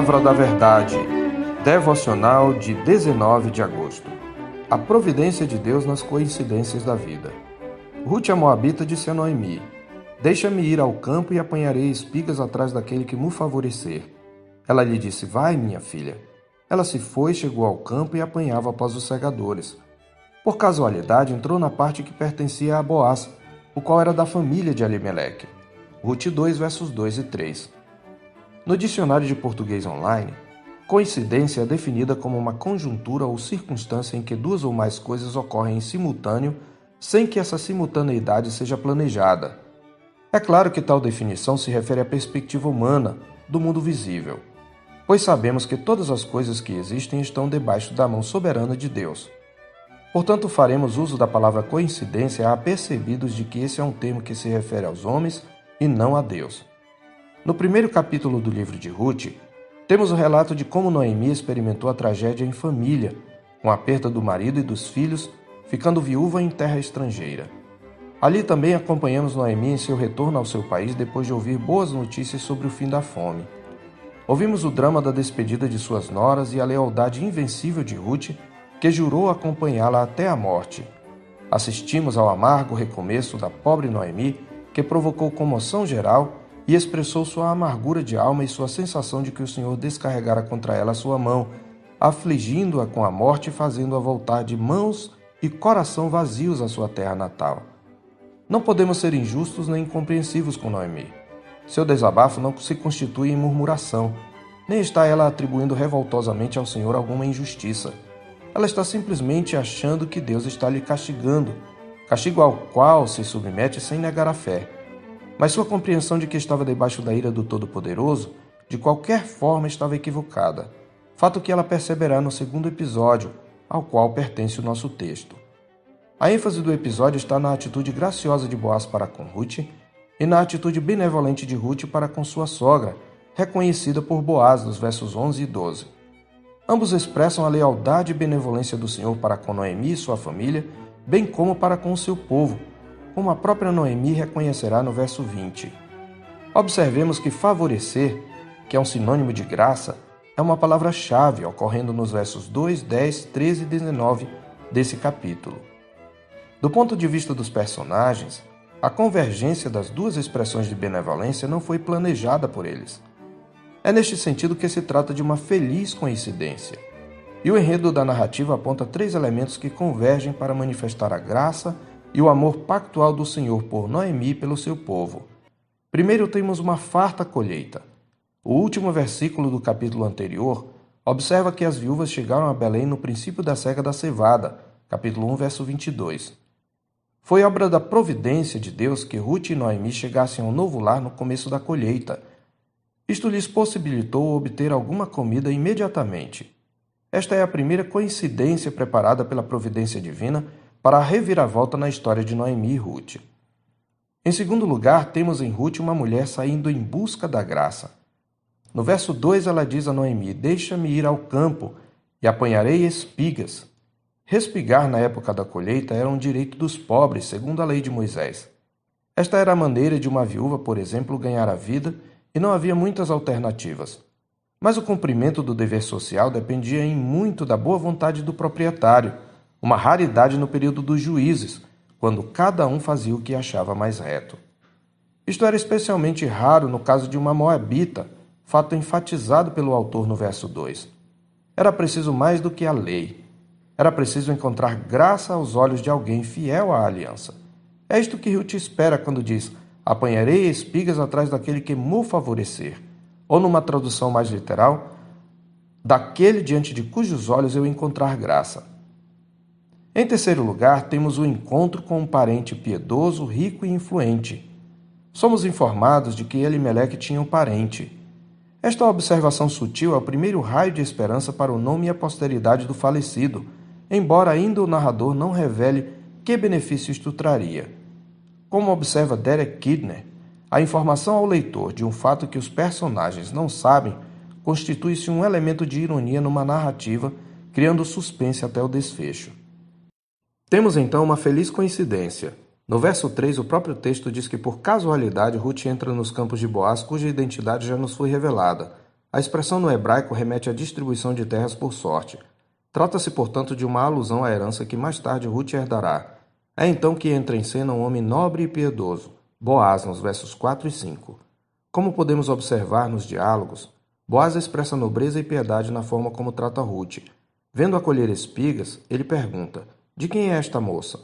Palavra da Verdade, devocional de 19 de agosto. A providência de Deus nas coincidências da vida. Ruth a Moabita disse a Noemi: Deixa-me ir ao campo e apanharei espigas atrás daquele que me favorecer. Ela lhe disse: Vai, minha filha. Ela se foi, chegou ao campo e apanhava após os segadores. Por casualidade, entrou na parte que pertencia a Boaz, o qual era da família de Elimeleque. Ruth 2, versos 2 e 3. No dicionário de português online, coincidência é definida como uma conjuntura ou circunstância em que duas ou mais coisas ocorrem em simultâneo sem que essa simultaneidade seja planejada. É claro que tal definição se refere à perspectiva humana do mundo visível, pois sabemos que todas as coisas que existem estão debaixo da mão soberana de Deus. Portanto, faremos uso da palavra coincidência apercebidos de que esse é um termo que se refere aos homens e não a Deus. No primeiro capítulo do livro de Ruth, temos o relato de como Noemi experimentou a tragédia em família, com a perda do marido e dos filhos, ficando viúva em terra estrangeira. Ali também acompanhamos Noemi em seu retorno ao seu país depois de ouvir boas notícias sobre o fim da fome. Ouvimos o drama da despedida de suas noras e a lealdade invencível de Ruth, que jurou acompanhá-la até a morte. Assistimos ao amargo recomeço da pobre Noemi, que provocou comoção geral e expressou sua amargura de alma e sua sensação de que o Senhor descarregara contra ela a sua mão, afligindo-a com a morte e fazendo-a voltar de mãos e coração vazios à sua terra natal. Não podemos ser injustos nem incompreensivos com Noemi. Seu desabafo não se constitui em murmuração, nem está ela atribuindo revoltosamente ao Senhor alguma injustiça. Ela está simplesmente achando que Deus está lhe castigando, castigo ao qual se submete sem negar a fé. Mas sua compreensão de que estava debaixo da ira do Todo-Poderoso, de qualquer forma, estava equivocada, fato que ela perceberá no segundo episódio, ao qual pertence o nosso texto. A ênfase do episódio está na atitude graciosa de Boaz para com Ruth e na atitude benevolente de Ruth para com sua sogra, reconhecida por Boaz nos versos 11 e 12. Ambos expressam a lealdade e benevolência do Senhor para com Noemi e sua família, bem como para com o seu povo, como a própria Noemi reconhecerá no verso 20. Observemos que favorecer, que é um sinônimo de graça, é uma palavra-chave ocorrendo nos versos 2, 10, 13 e 19 desse capítulo. Do ponto de vista dos personagens, a convergência das duas expressões de benevolência não foi planejada por eles. É neste sentido que se trata de uma feliz coincidência. E o enredo da narrativa aponta 3 elementos que convergem para manifestar a graça e o amor pactual do Senhor por Noemi e pelo seu povo. Primeiro temos uma farta colheita. O último versículo do capítulo anterior observa que as viúvas chegaram a Belém no princípio da cega da cevada, capítulo 1, verso 22. Foi obra da providência de Deus que Ruth e Noemi chegassem ao novo lar no começo da colheita. Isto lhes possibilitou obter alguma comida imediatamente. Esta é a primeira coincidência preparada pela providência divina para a reviravolta na história de Noemi e Ruth. Em segundo lugar, temos em Ruth uma mulher saindo em busca da graça. No verso 2 ela diz a Noemi: Deixa-me ir ao campo e apanharei espigas. Respigar na época da colheita era um direito dos pobres, segundo a lei de Moisés. Esta era a maneira de uma viúva, por exemplo, ganhar a vida e não havia muitas alternativas. Mas o cumprimento do dever social dependia em muito da boa vontade do proprietário, uma raridade no período dos juízes, quando cada um fazia o que achava mais reto. Isto era especialmente raro no caso de uma moabita, fato enfatizado pelo autor no verso 2. Era preciso mais do que a lei. Era preciso encontrar graça aos olhos de alguém fiel à aliança. É isto que Ruth espera quando diz: apanharei espigas atrás daquele que me favorecer. Ou numa tradução mais literal, daquele diante de cujos olhos eu encontrar graça. Em terceiro lugar, temos o encontro com um parente piedoso, rico e influente. Somos informados de que Elimeleque tinha um parente. Esta observação sutil é o primeiro raio de esperança para o nome e a posteridade do falecido, embora ainda o narrador não revele que benefício isto traria. Como observa Derek Kidner, a informação ao leitor de um fato que os personagens não sabem constitui-se um elemento de ironia numa narrativa, criando suspense até o desfecho. Temos então uma feliz coincidência. No verso 3, o próprio texto diz que por casualidade Ruth entra nos campos de Boaz, cuja identidade já nos foi revelada. A expressão no hebraico remete à distribuição de terras por sorte. Trata-se, portanto, de uma alusão à herança que mais tarde Ruth herdará. É então que entra em cena um homem nobre e piedoso, Boaz, nos versos 4 e 5. Como podemos observar nos diálogos, Boaz expressa nobreza e piedade na forma como trata Ruth. Vendo-a colher espigas, ele pergunta: de quem é esta moça?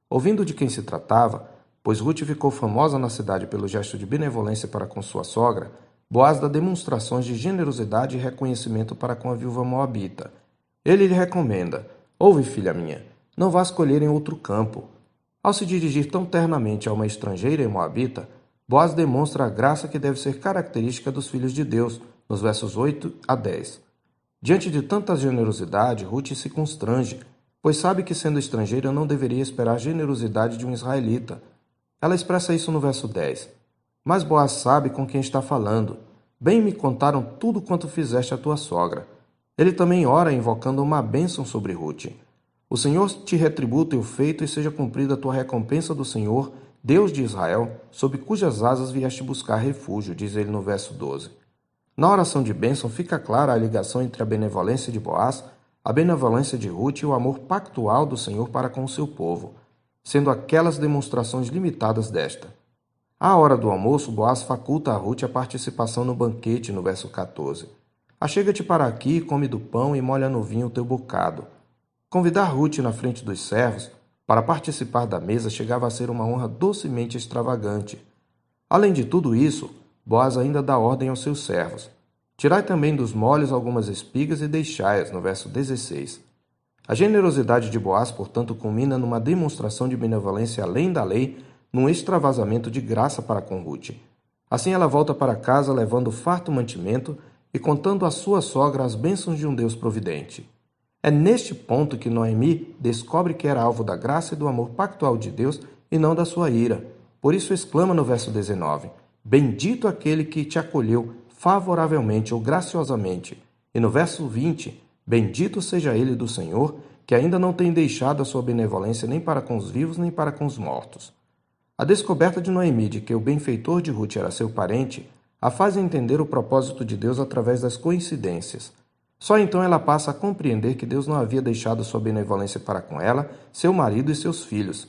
Ouvindo de quem se tratava, pois Ruth ficou famosa na cidade pelo gesto de benevolência para com sua sogra, Boaz dá demonstrações de generosidade e reconhecimento para com a viúva moabita. Ele lhe recomenda: ouve, filha minha, não vás colher em outro campo. Ao se dirigir tão ternamente a uma estrangeira e moabita, Boaz demonstra a graça que deve ser característica dos filhos de Deus, nos versos 8 a 10. Diante de tanta generosidade, Ruth se constrange, pois sabe que, sendo estrangeira, não deveria esperar a generosidade de um israelita. Ela expressa isso no verso 10. Mas Boaz sabe com quem está falando. Bem me contaram tudo quanto fizeste à tua sogra. Ele também ora invocando uma bênção sobre Ruth. O Senhor te retribua o teu feito e seja cumprida a tua recompensa do Senhor, Deus de Israel, sob cujas asas vieste buscar refúgio, diz ele no verso 12. Na oração de bênção fica clara a ligação entre a benevolência de Boaz, a benevolência de Ruth e o amor pactual do Senhor para com o seu povo, sendo aquelas demonstrações limitadas desta. À hora do almoço, Boaz faculta a Ruth a participação no banquete, no verso 14. Achega-te para aqui, come do pão e molha no vinho o teu bocado. Convidar Ruth na frente dos servos para participar da mesa chegava a ser uma honra docemente extravagante. Além de tudo isso, Boaz ainda dá ordem aos seus servos: tirai também dos molhos algumas espigas e deixai-as, no verso 16. A generosidade de Boaz, portanto, culmina numa demonstração de benevolência além da lei, num extravasamento de graça para com Ruth. Assim ela volta para casa levando farto mantimento e contando à sua sogra as bênçãos de um Deus providente. É neste ponto que Noemi descobre que era alvo da graça e do amor pactual de Deus e não da sua ira. Por isso exclama no verso 19: bendito aquele que te acolheu favoravelmente ou graciosamente. E no verso 20: bendito seja ele do Senhor, que ainda não tem deixado a sua benevolência nem para com os vivos nem para com os mortos. A descoberta de Noemi de que o benfeitor de Ruth era seu parente a faz entender o propósito de Deus através das coincidências. Só então ela passa a compreender que Deus não havia deixado sua benevolência para com ela, seu marido e seus filhos.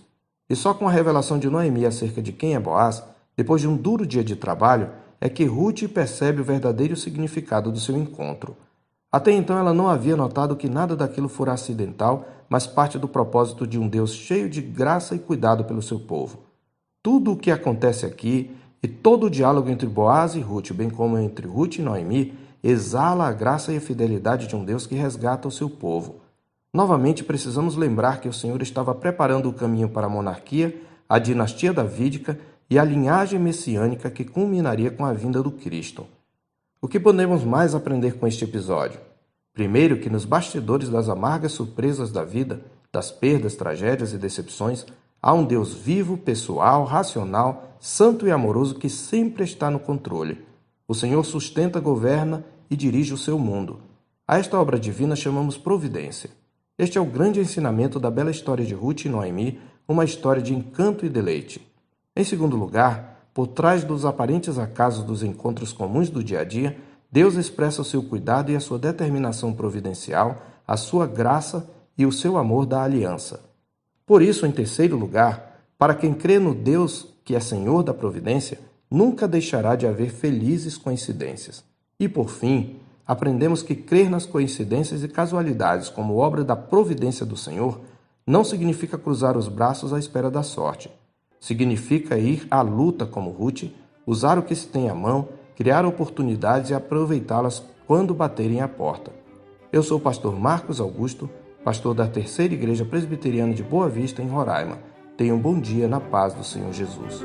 E só com a revelação de Noemi acerca de quem é Boaz, depois de um duro dia de trabalho, é que Ruth percebe o verdadeiro significado do seu encontro. Até então ela não havia notado que nada daquilo fora acidental, mas parte do propósito de um Deus cheio de graça e cuidado pelo seu povo. Tudo o que acontece aqui e todo o diálogo entre Boaz e Ruth, bem como entre Ruth e Noemi, exala a graça e a fidelidade de um Deus que resgata o seu povo. Novamente, precisamos lembrar que o Senhor estava preparando o caminho para a monarquia, a dinastia davídica e a linhagem messiânica que culminaria com a vinda do Cristo. O que podemos mais aprender com este episódio? Primeiro, que nos bastidores das amargas surpresas da vida, das perdas, tragédias e decepções, há um Deus vivo, pessoal, racional, santo e amoroso que sempre está no controle. O Senhor sustenta, governa e dirige o seu mundo. A esta obra divina chamamos providência. Este é o grande ensinamento da bela história de Ruth e Noemi, uma história de encanto e deleite. Em segundo lugar, por trás dos aparentes acasos dos encontros comuns do dia a dia, Deus expressa o seu cuidado e a sua determinação providencial, a sua graça e o seu amor da aliança. Por isso, em terceiro lugar, para quem crê no Deus que é Senhor da providência, nunca deixará de haver felizes coincidências. E, por fim, aprendemos que crer nas coincidências e casualidades como obra da providência do Senhor não significa cruzar os braços à espera da sorte. Significa ir à luta como Ruth, usar o que se tem à mão, criar oportunidades e aproveitá-las quando baterem à porta. Eu sou o pastor Marcos Augusto, pastor da Terceira Igreja Presbiteriana de Boa Vista, em Roraima. Tenha um bom dia na paz do Senhor Jesus.